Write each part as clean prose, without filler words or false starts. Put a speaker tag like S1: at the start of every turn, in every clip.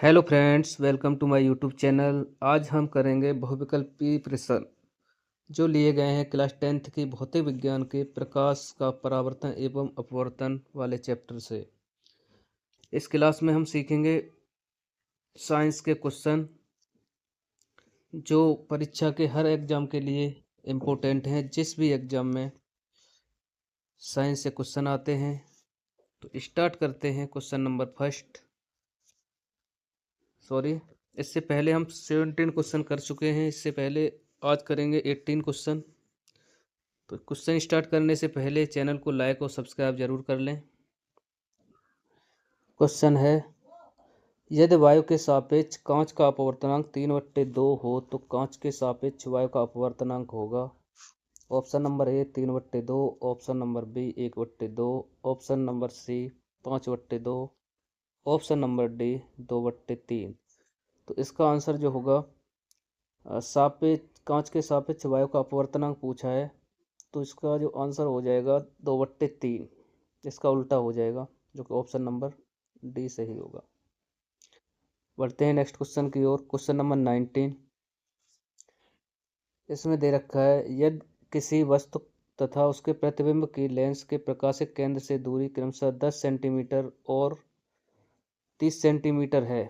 S1: Hello friends, welcome to my YouTube channel. आज हम करेंगे बहुविकल्पी प्रश्न जो लिए गए हैं क्लास 10th की भौतिक विज्ञान के प्रकाश का परावर्तन एवं अपवर्तन वाले चैप्टर से। इस क्लास में हम सीखेंगे साइंस के क्वेश्चन जो परीक्षा के हर एग्जाम के लिए इम्पोर्टेंट हैं। जिस भी एग्जाम में साइंस से क्वेश्चन आते हैं, तो स्टार्ट करते हैं क्वेश्चन नंबर फर्स्ट। इससे पहले हम 17 क्वेश्चन कर चुके हैं। इससे पहले आज करेंगे 18 क्वेश्चन। तो क्वेश्चन स्टार्ट करने से पहले चैनल को लाइक और सब्सक्राइब जरूर कर लें। क्वेश्चन है, यदि वायु के सापेक्ष कांच का अपवर्तनांक 3/2 हो तो कांच के सापेक्ष वायु का अपवर्तनांक होगा। Option number A 3/2, option number B 1/2, option number C 5/2, option number D 2/3। तो इसका आंसर जो होगा, सापेक्ष कांच के सापेक्ष वायु का अपवर्तनांक पूछा है, तो इसका जो आंसर हो जाएगा 2/3। इसका उल्टा हो जाएगा, जो कि ऑप्शन नंबर डी सही होगा। बढ़ते हैं नेक्स्ट क्वेश्चन की ओर। क्वेश्चन नंबर 19 इसमें दे रखा है, यदि किसी वस्तु तथा उसके प्रतिबिंब की लेंस के प्रकाशिक केंद्र से दूरी क्रमशः 10 सेंटीमीटर और 30 सेंटीमीटर है,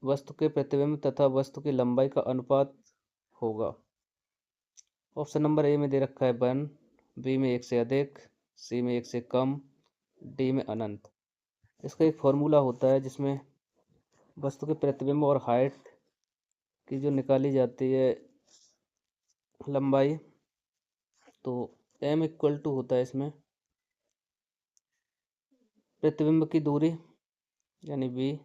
S1: वस्तु के प्रतिबिंब तथा वस्तु की लंबाई का अनुपात होगा। ऑप्शन नंबर ए में दे रखा है 1, बी में 1 से अधिक, सी में 1 से कम, डी में अनंत। इसका एक फॉर्मूला होता है जिसमें वस्तु के प्रतिबिंब और हाइट की जो निकाली जाती है लंबाई, तो m इक्वल टू होता है इसमें प्रतिबिंब की दूरी यानी v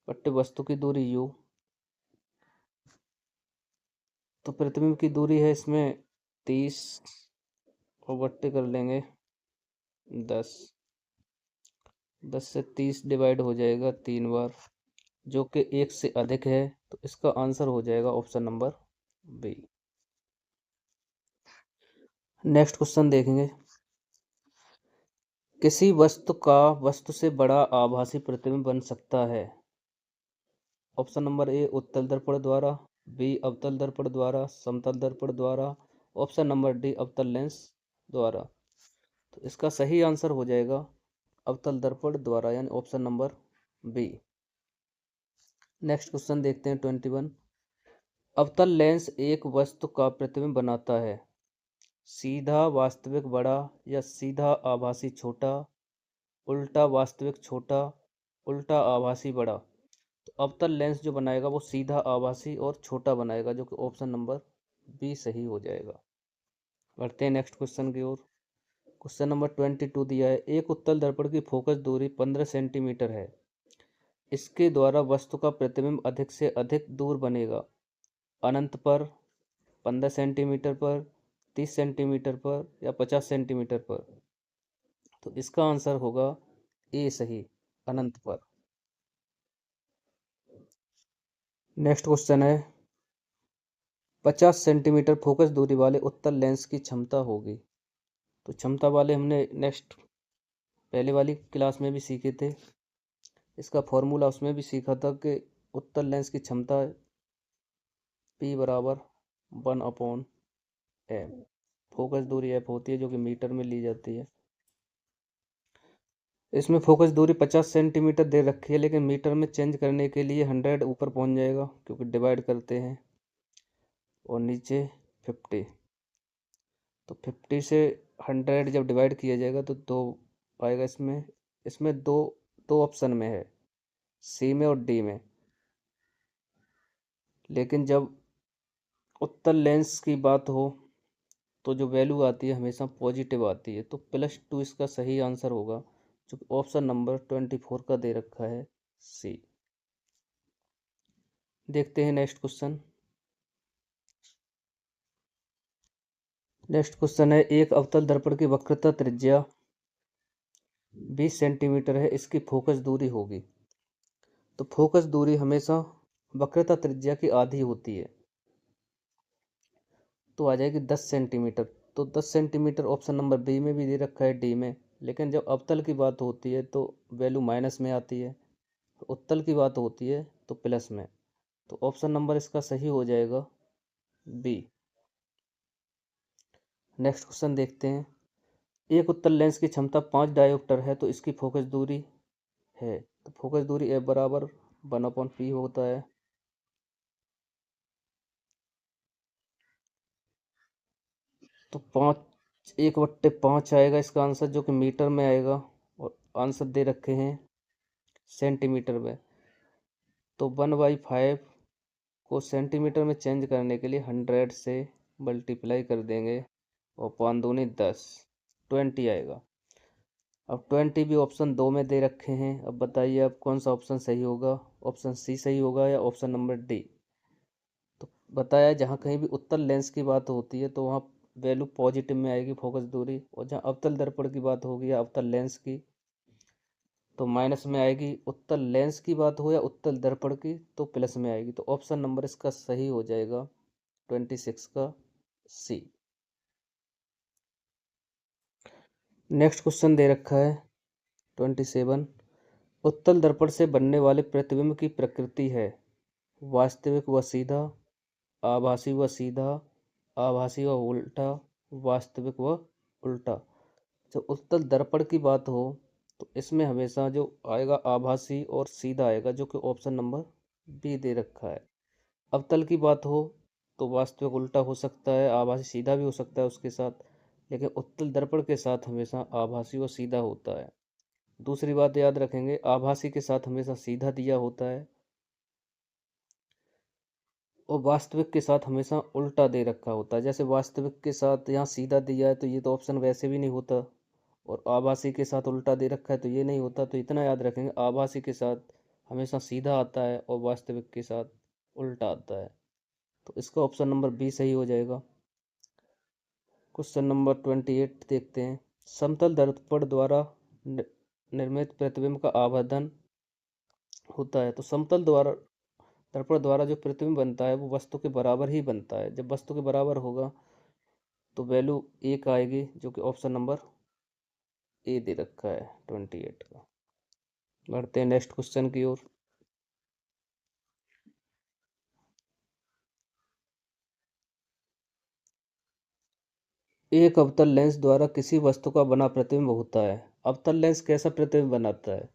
S1: बट्टे वस्तु की दूरी u। तो प्रतिबिंब की दूरी है इसमें 30 और बट्टे कर लेंगे 10। 10 से 30 डिवाइड हो जाएगा 3 बार, जो कि 1 से अधिक है। तो इसका आंसर हो जाएगा option number B. Next question देखेंगे, किसी वस्तु का वस्तु से बड़ा आभासी प्रतिबिंब बन सकता है। ऑप्शन नंबर ए उत्तल दर्पण द्वारा, बी अवतल दर्पण द्वारा, समतल दर्पण द्वारा, ऑप्शन नंबर डी अवतल लेंस द्वारा। तो इसका सही आंसर हो जाएगा अवतल दर्पण द्वारा, यानी option number B. Next question देखते हैं 21। अवतल लेंस एक वस्तु का प्रतिबिंब बनाता है, सीधा वास्तविक बड़ा या सीधा आभासी छोटा, उल्टा वास्तविक छोटा, उल्टा आभासी बड़ा। तो अवतल लेंस जो बनाएगा वो सीधा आभासी और छोटा बनाएगा, जो कि ऑप्शन नंबर बी सही हो जाएगा। बढ़ते हैं नेक्स्ट क्वेश्चन की ओर। क्वेश्चन नंबर 22 दिया है, एक उत्तल दर्पण की फोकस दूरी 15 सेंटीमीटर है, इसके द्वारा वस्तु का प्रतिबिंब अधिक से अधिक दूर बनेगा, अनंत पर, 15 सेंटीमीटर पर, 30 सेंटीमीटर पर या 50 सेंटीमीटर पर। तो इसका आंसर होगा ए सही, अनंत पर। नेक्स्ट क्वेश्चन है, 50 सेंटीमीटर फोकस दूरी वाले उत्तल लेंस की क्षमता होगी। तो क्षमता वाले हमने नेक्स्ट पहले वाली क्लास में भी सीखे थे। इसका फॉर्मूला उसमें भी सीखा था कि उत्तल लेंस की क्षमता P बराबर 1/m। फोकस दूरी f होती है, जो कि मीटर में ली जाती है। इसमें फोकस दूरी 50 सेंटीमीटर दे रखी है, लेकिन मीटर में चेंज करने के लिए 100 ऊपर पहुंच जाएगा, क्योंकि डिवाइड करते हैं, और नीचे 50। तो 50 से 100 जब डिवाइड किया जाएगा तो 2 आएगा। इसमें इसमें दो दो ऑप्शन में है, सी में और डी में। लेकिन जब उत्तल लेंस की बात हो तो जो वैल्यू आती है हमेशा पॉजिटिव आती है। तो +2 इसका सही आंसर होगा, जो कि ऑप्शन नंबर 24 का दे रखा है, सी। देखते हैं नेक्स्ट क्वेश्चन। नेक्स्ट क्वेश्चन है, एक अवतल दर्पण की वक्रता त्रिज्या 20 सेंटीमीटर है, इसकी फोकस दूरी होगी। तो फोकस दूरी हमेशा वक्रता त्रिज्या की आधी होती है, तो आ जाएगी 10 सेंटीमीटर। तो 10 सेंटीमीटर ऑप्शन नंबर बी में भी दे रखा है, डी में। लेकिन जब अवतल की बात होती है तो वैल्यू माइनस में आती है, उत्तल की बात होती है तो प्लस में। तो ऑप्शन नंबर इसका सही हो जाएगा बी। नेक्स्ट क्वेश्चन देखते हैं। एक उत्तल लेंस की क्षमता 5 डायोप्टर है तो इसकी फोकस दूरी है, तो फोकस दूरी F बराबर 1/P होता है। तो 1/5 आएगा इसका आंसर, जो कि मीटर में आएगा, और आंसर दे रखे हैं सेंटीमीटर में। तो 1/5 को सेंटीमीटर में चेंज करने के लिए 100 से मल्टीप्लाई कर देंगे, और 5 दूनी 10, 20 आएगा। अब 20 भी ऑप्शन 2 में दे रखे हैं। अब बताइए अब कौन सा ऑप्शन सही होगा, ऑप्शन सी सही होगा या ऑप्शन नंबर डी। तो बताया जहाँ कहीं भी उत्तल लेंस की बात होती है तो वहाँ वैल्यू पॉजिटिव में आएगी फोकस दूरी, और जहाँ अवतल दर्पण की बात होगी या अवतल लेंस की तो माइनस में आएगी। उत्तल लेंस की बात हो या उत्तल दर्पण की तो प्लस में आएगी। तो ऑप्शन नंबर इसका सही हो जाएगा 26 का सी। नेक्स्ट क्वेश्चन दे रखा है 27। उत्तल दर्पण से बनने वाले प्रतिबिंब की प्रकृति है वास्तविक व सीधा, आभासी व सीधा, आभासी व उल्टा, वास्तविक व उल्टा। जब उत्तल दर्पण की बात हो तो इसमें हमेशा जो आएगा आभासी और सीधा आएगा, जो कि ऑप्शन नंबर बी दे रखा है। अवतल की बात हो तो वास्तविक उल्टा हो सकता है, आभासी सीधा भी हो सकता है उसके साथ, लेकिन उत्तल दर्पण के साथ हमेशा आभासी और सीधा होता है। दूसरी बात याद रखेंगे, आभासी के साथ हमेशा सीधा दिया होता है, और वास्तविक के साथ हमेशा उल्टा दे रखा होता है। जैसे वास्तविक के साथ यहाँ सीधा दिया है तो ये तो ऑप्शन वैसे भी नहीं होता, और आभासी के साथ उल्टा दे रखा है तो ये नहीं होता। तो इतना याद रखेंगे, आभासी के साथ हमेशा सीधा आता है और वास्तविक के साथ उल्टा आता है। तो इसका ऑप्शन नंबर बी सही हो जाएगा। क्वेश्चन नंबर 28 देखते हैं। समतल दर्पण द्वारा निर्मित प्रतिबिंब का आवर्धन होता है। तो समतल द्वारा दर्पण द्वारा जो प्रतिबिंब बनता है वो वस्तु के बराबर ही बनता है। जब वस्तु के बराबर होगा तो वैल्यू 1 आएगी, जो कि ऑप्शन नंबर ए दे रखा है 28 का। बढ़ते हैं नेक्स्ट क्वेश्चन की ओर। एक अवतल लेंस द्वारा किसी वस्तु का बना प्रतिबिंब होता है। अवतल लेंस कैसा प्रतिबिंब बनाता है?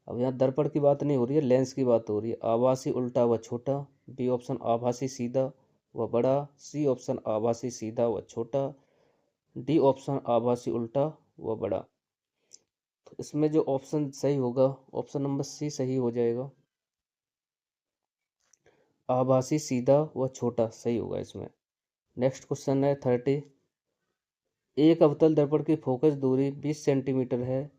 S1: अब यहाँ दर्पण की बात नहीं हो रही है, लेंस की बात हो रही है। आभासी उल्टा व छोटा, बी ऑप्शन आभासी सीधा व बड़ा, सी ऑप्शन आभासी सीधा व छोटा, डी ऑप्शन आभासी उल्टा व बड़ा। तो इसमें जो ऑप्शन सही होगा ऑप्शन नंबर सी सही हो जाएगा, आभासी सीधा व छोटा सही होगा इसमें। नेक्स्ट क्वेश्चन है 30। एक अवतल दर्पण की फोकस दूरी 20 सेंटीमीटर है,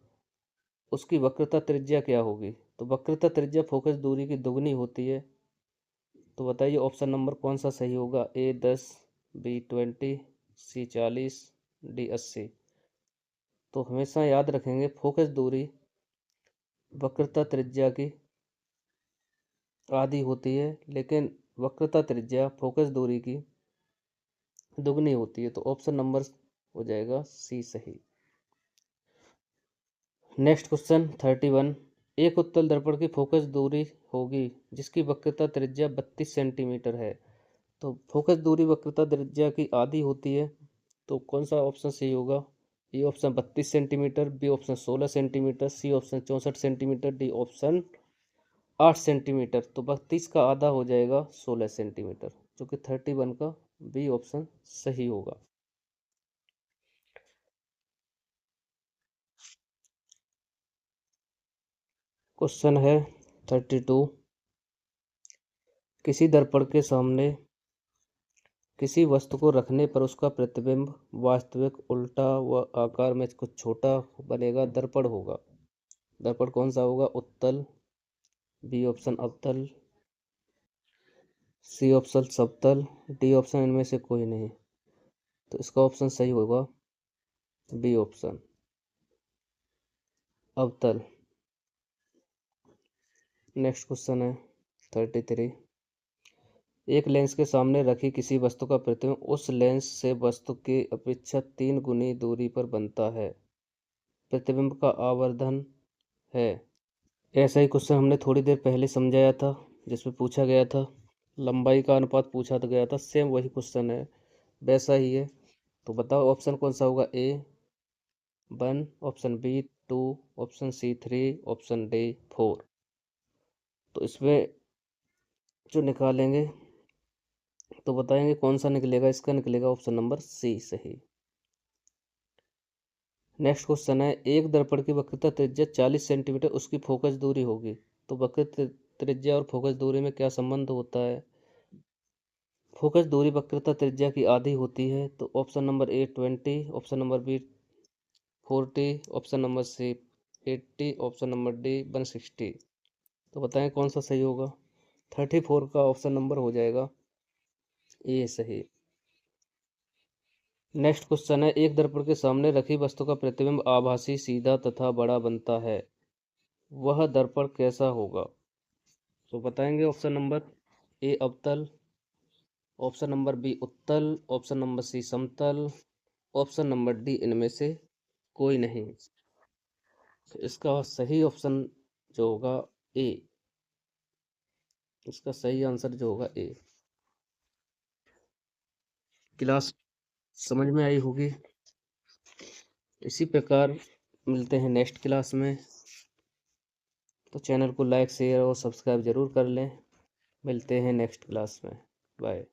S1: उसकी वक्रता त्रिज्या क्या होगी? तो वक्रता त्रिज्या फोकस दूरी की दुगनी होती है। तो बताइए ऑप्शन नंबर कौन सा सही होगा, ए 10, बी 20, सी 40, डी 80। तो हमेशा याद रखेंगे फोकस दूरी वक्रता त्रिज्या की आधी होती है, लेकिन वक्रता त्रिज्या फोकस दूरी की दुगनी होती है। तो ऑप्शन नंबर हो जाएगा सी सही। Next question 31। एक उत्तल दर्पण की फोकस दूरी होगी जिसकी वक्रता त्रिज्या 32 सेंटीमीटर है। तो फोकस दूरी वक्रता त्रिज्या की आधी होती है, तो कौन सा ऑप्शन सही होगा? A option 32 centimetre, B option 16 centimetre, C option 64 centimetre, D option 8 centimetre. तो 32 का आधा हो जाएगा 16 सेंटीमीटर, जो कि 31 का बी ऑप्शन सही होगा। क्वेश्चन है 32। किसी दर्पण के सामने किसी वस्तु को रखने पर उसका प्रतिबिंब वास्तविक, उल्टा व आकार में कुछ छोटा बनेगा, दर्पण होगा। दर्पण कौन सा होगा? उत्तल, बी ऑप्शन अवतल, सी ऑप्शन समतल, डी ऑप्शन इनमें से कोई नहीं। तो इसका ऑप्शन सही होगा बी ऑप्शन अवतल। नेक्स्ट क्वेश्चन है 33। एक लेंस के सामने रखी किसी वस्तु का प्रतिबिंब उस लेंस से वस्तु की अपेक्षा 3 गुनी दूरी पर बनता है। प्रतिबिंब का आवर्धन है ऐसा ही क्वेश्चन हमने थोड़ी देर पहले समझाया था, जिसमें पूछा गया था लंबाई का अनुपात पूछा तो गया था, सेम वही क्वेश्चन है, वैसा ही है। तो बताओ ऑप्शन कौन सा होगा? A 1, option B 2, option C 3, option D 4। तो इसमें जो निकालेंगे तो बताएंगे कौन सा निकलेगा। इसका निकलेगा ऑप्शन नंबर सी सही। नेक्स्ट क्वेश्चन है, एक दर्पण की वक्रता त्रिज्या 40 सेंटीमीटर उसकी फोकस दूरी होगी, तो वक्र त्रिज्या और फोकस दूरी में क्या संबंध होता है? फोकस दूरी वक्रता त्रिज्या की आधी होती है, तो option number A 20, option number B 40, option number C 80, option number D 160। तो बताएं कौन सा सही होगा? 34 का ऑप्शन नंबर हो जाएगा ए सही। नेक्स्ट क्वेश्चन है, एक दर्पण के सामने रखी वस्तु का प्रतिबिंब आभासी, सीधा तथा बड़ा बनता है, वह दर्पण कैसा होगा? तो बताएंगे ऑप्शन नंबर ए अवतल, ऑप्शन नंबर बी उत्तल, ऑप्शन नंबर सी समतल, ऑप्शन नंबर डी इनमें से कोई नहीं। तो इसका सही ऑप्शन जो होगा ए, इसका सही आंसर जो होगा ए। क्लास समझ में आई होगी। इसी प्रकार मिलते हैं नेक्स्ट क्लास में। तो चैनल को लाइक शेयर और सब्सक्राइब जरूर कर लें। मिलते हैं नेक्स्ट क्लास में। बाय।